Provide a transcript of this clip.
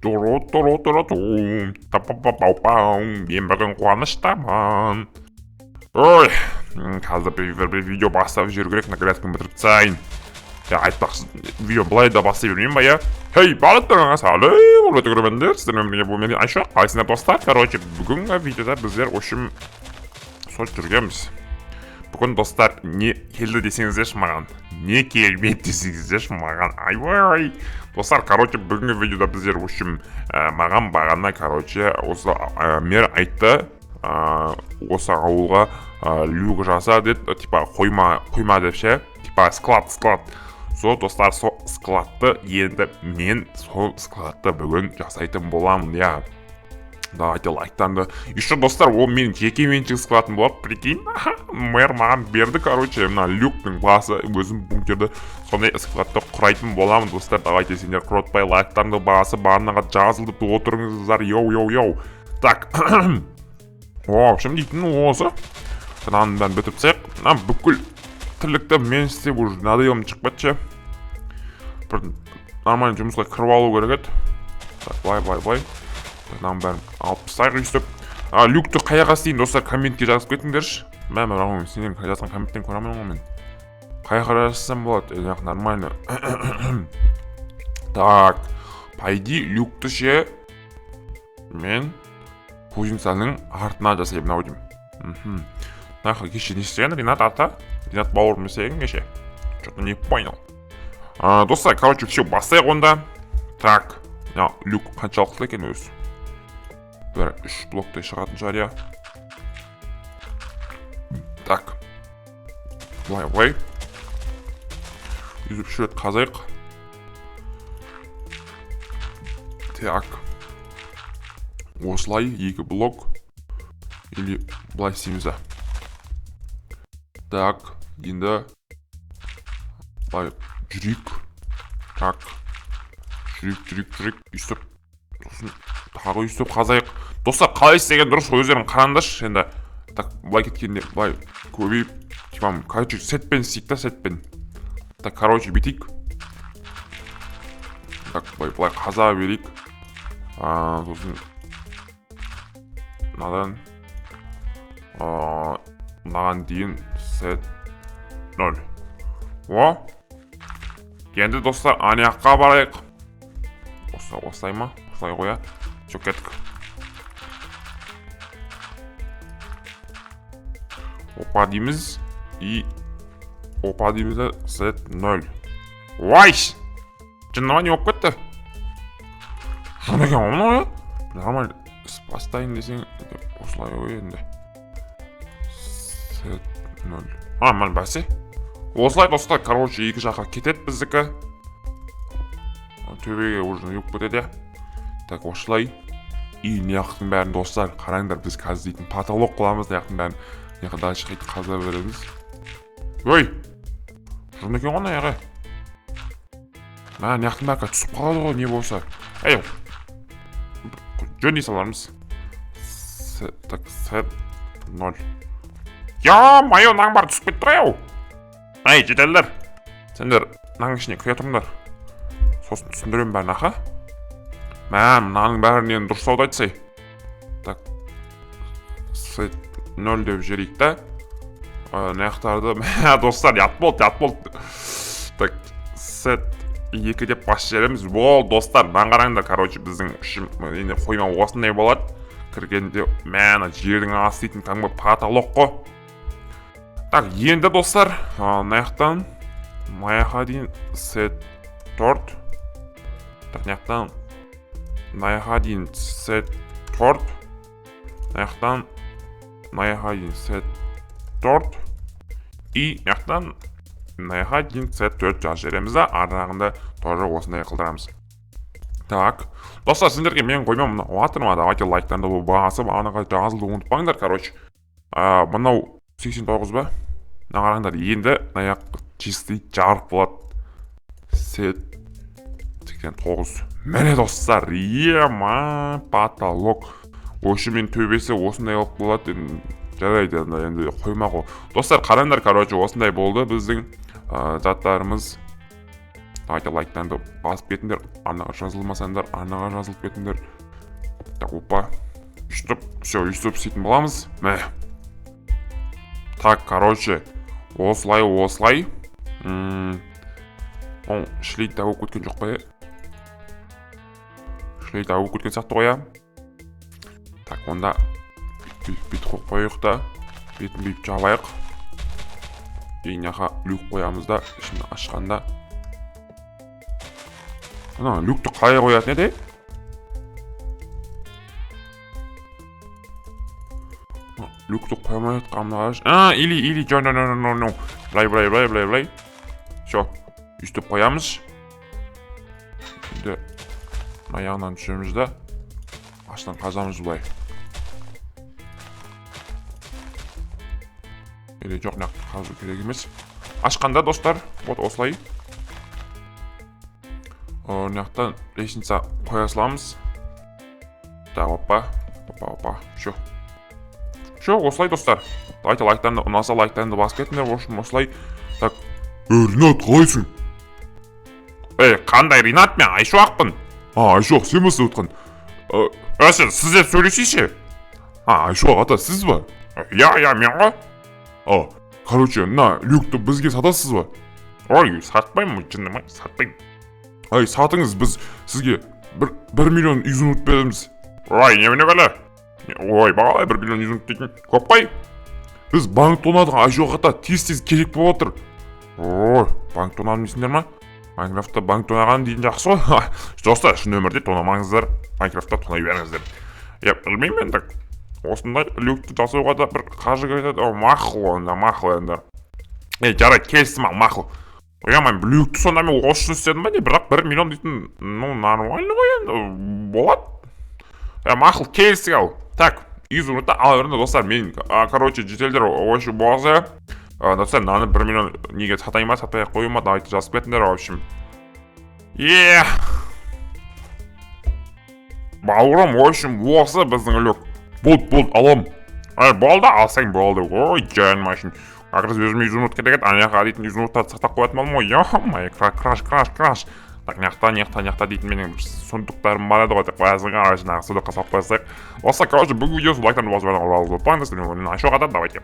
Мен бүгін қуаныштамын. Ой, қазір бір видео бастап жүру керек, наградканы бітіріп тастайын. Айтпақшы, видео былай да бастай бермеймін ба, я? Хей, барлықтарыңа сәлем, құрметті көрермендер, сіздермен бірге бұл мен Айша. Қалайсыңдар достар? Короче, бүгінгі видеода біздер үшін сол жүргенбіз. Бүгін достар, не келді десеңіздерші маған? Не келмейді десеңіздерші маған? Айвай! Достар, короче, бүгінгі видеода біздер үшін маған бағана, короче, осы мер айтты, осы ауылға люк жаса деді, типа қойма деп ше, типа склад. Сол достар, сол складты енді мен сол складты бүгін жасайтын боламын, я. Давайте лайктанды. Еще достар, ол менің жеке меншік складым болады, прикинь. Мэр маған берді, короче, мына люктың басы, өзім бункерді сондай складты құрайтын боламын, достар. Давайте сендер құротпай лайктанды басы барынаға жазылды отырыңыздар, йоу. Так, в общем, дейтін осы. Қынаның бәрін бітіп сәйік. Бүкіл тірлікті мен істеп уже надоелым шығып кетші. Бір нормально жұмысқа кіріп алу керек еді. Так, былай. Нам бәрін алып тастайық үйістіп. Люкті қаяға істейін достар, комментке жазып кетіңдерші. Мен сендердің жазған комменттен көремін ғой мен. Қаяға жазсам болады, яқ нормально. Так, пайди люкті ше мен кузницаның артына жасайым мынау деймін. Нахуй кеше не істеген Ринат ата? Ринат бауырым істеген кеше? Что-то не понял. Достар, короче, все бастайық онда. Так, люк қаншалықты екен өзі? Бір 3 блоктай шығатын шығар, я. Так. Былай. Үзіп шөт қазайық. Так. Осылай 2 блок. Или былай істейміз. Так. Енді былай жүрек. Так. Жүрек. Үстіп. Тағы үстіп қазайық. Достар, қалай істеген дұрыс өздерің қараңдаршы енді. Так, былай кеткенде, былай көбейіп, типам, короче, сетпен істейік та, сетпен. Так, короче, бітейік. Так, былай қаза берейік. Сосын мынаған дейін сет 0. Енді достар, анаяққа барайық. Осылай ма? Осылай қоя. Жоқ кеттік. Опа дейміз. Опа дейміз де сет 0. Вайш! Жыннама не болып кетті? Жын екен оны ғой? Нормально бастайын десең, осылай ой енді. Сет 0. Нормально бәсе? Осылай достар, короче, екі жаққа кетеді біздікі. Төбеге уже юк кетеді. Так, осылай. И неяқтың бәрін достар, қараңдар, біз қазір дейтін потолок қыламыз, неяқтың бәрін неяққа дальше қайты қаза береміз. Ой! Жұрын екен ғана яғы. Неяқтың бәрі түсіп қалады ғой, не болса. Эй! Жөн дей салармыз. Так, сет 0. Я, майо, наң бар түсіп кетті ау. Ай, жителдер. Сендер наң ішіне кіре тұрыңдар. Сосын түсіндірем бәрін аха. Мынаның бәрінен дұрыс ауды айтсай. Так, сет 0 деп жерейік та. Наяқтарды, достар, ят болды. Так, сет 2 деп бас жереміз. Бол, достар, қараңдар, короче, біздің үшім қойма осындай болады. Кіргенде, жердің асы дейтін кәдімгі потолок қой. Так, енді достар, наяқтан маяқа дейін сет 4. Так, наяқтан маяқа дейін сет 4. Наяқтан маяқа дейін сет 4. И наяқтан маяқа дейін сет 4 жаз жереміз да, арнағында тоже осындай қылдырамыз. Так, достар, сендерге мен қоймам мынау атырма, давайте лайктанды бұл бағасы бағанаға жазылды ұмытпаңдар, короче. Мынау 89 ба? Қараңдар, енді наяқ чистый жарық болады. Сет 89. Міне достар, ема потолок. Ошы мен төбесі осындай алып болады. Жарайды, енді қойма ғой. Достар, қараңдар, короче, осындай болды біздің заттарымыз. Давайте лайктанды басып кетіңдер. Арнаға жазылмасаңдар, арнаға жазылып кетіңдер. Так, опа. Үстіп, все, үстіп істейтін боламыз. Мә. Так, короче, осылай. Шлейт дауы көткен жоқ па, шлейт дауы көткен сияқты қоя. Так, онда бет қойып қойық та, бетін бейіп жабайық. Яға люк қоямыз да, ішін ашқанда. Ана, люкті қалай қоятын еді? Люкті қоймай атқамын ағаш. Или, no. Былай. Все, үстіп қоямыз. Енді аяғынан түсеміз да, аштан қазамыз былай. Или жоқ, нақты қазу керек емес. Ашқанда достар, вот осылай. Нақтан лестница қоя саламыз. Да, опа. Все, осылай достар. Давайте лайктанды, ұнаса лайктанды басып кетіңдер. В общем, осылай. Так. Ринат, қалайсың? Қандай Ринат, мен Айшуақпын. Айшуақ, сен басып отқан. Сіз деп сөйлесейші. Айшуақ ата, сіз ба? Я, мен ғой. Короче, люкті бізге сатасыз ба? Ой, сатпаймын, жындамай, сатпаймын. Сатыңыз, біз сізге 1 миллион изумруд береміз. Ой, немене қалай? Ой, бағалай 1 миллион изумруд дейтін. Көп қой? Біз банк тонадық, Айшуақ ата, тез керек болып отыр. Ой, банк тонадым дейсіңдер ма? Майнкрафтта банк тонаған дейтін жақсы ғой. Достар, шын өмірде тонамаңыздар, Майнкрафтта тонай беріңіздер. Білмеймін мен, так. Осындай люкті жасауға да бір қажы кетеді. Мақыл енді. Жарайды, келістім мақыл. Мен люкті сонда мен осы үшін істедім ба не? Бірақ 1 миллион дейтін, нормально ғой енді. Болады. Мақыл, келістік ау. Так, изумрудты ала беріңдер достар. Мен, короче, жителдер ойшы болғызы. Достар, наны 1 миллион неге сатайын ба, сатпай қойым ба, давайте жазып кетіңдер, в общем. Бауырым, в общем, осы біздің люк. Болды, алам. Болды, алсаң болды. Ой, жан машин. Ақырыз өзіме изумруд керек еді, аяққа дейтін изумрудтарды сақтап қоятын болдым ғой. Йо-май, краш. Так, няқта дейтін менің сундуктарым бар еді ғой, так, бәзіңі арасындағы сундукқа салып қойсақ. Осы, короче, бүгін видеосы лайктан басып жатыр. Айшуақ ата, давайте.